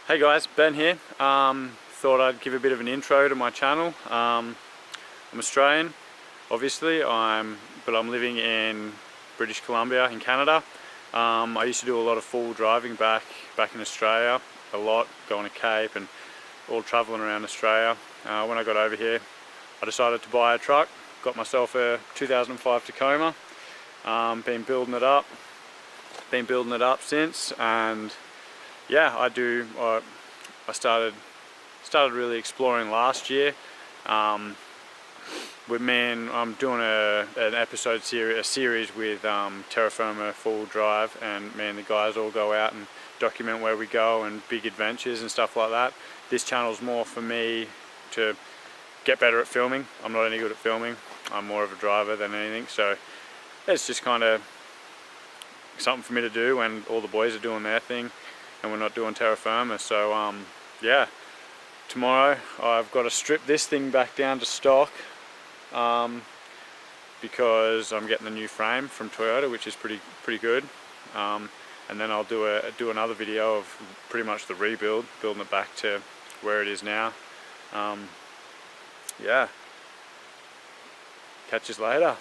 Hey guys, Ben here. Thought I'd give a bit of an intro to my channel. I'm Australian, obviously, but I'm living in British Columbia in Canada. I used to do a lot of full driving back in Australia, a lot, going to Cape and all travelling around Australia. When I got over here, I decided to buy a truck, got myself a 2005 Tacoma, been building it up since, and yeah, I started really exploring last year. I'm doing a series with Terra Firma Full Drive, and me and the guys all go out and document where we go and big adventures and stuff like that. This channel's more for me to get better at filming. I'm not any good at filming. I'm more of a driver than anything, so it's just kind of something for me to do when all the boys are doing their thing and we're not doing terra firma. So yeah, tomorrow I've got to strip this thing back down to stock because I'm getting the new frame from Toyota, which is pretty good, and then I'll do another video of pretty much the rebuild, building it back to where it is now. Yeah, catch us later.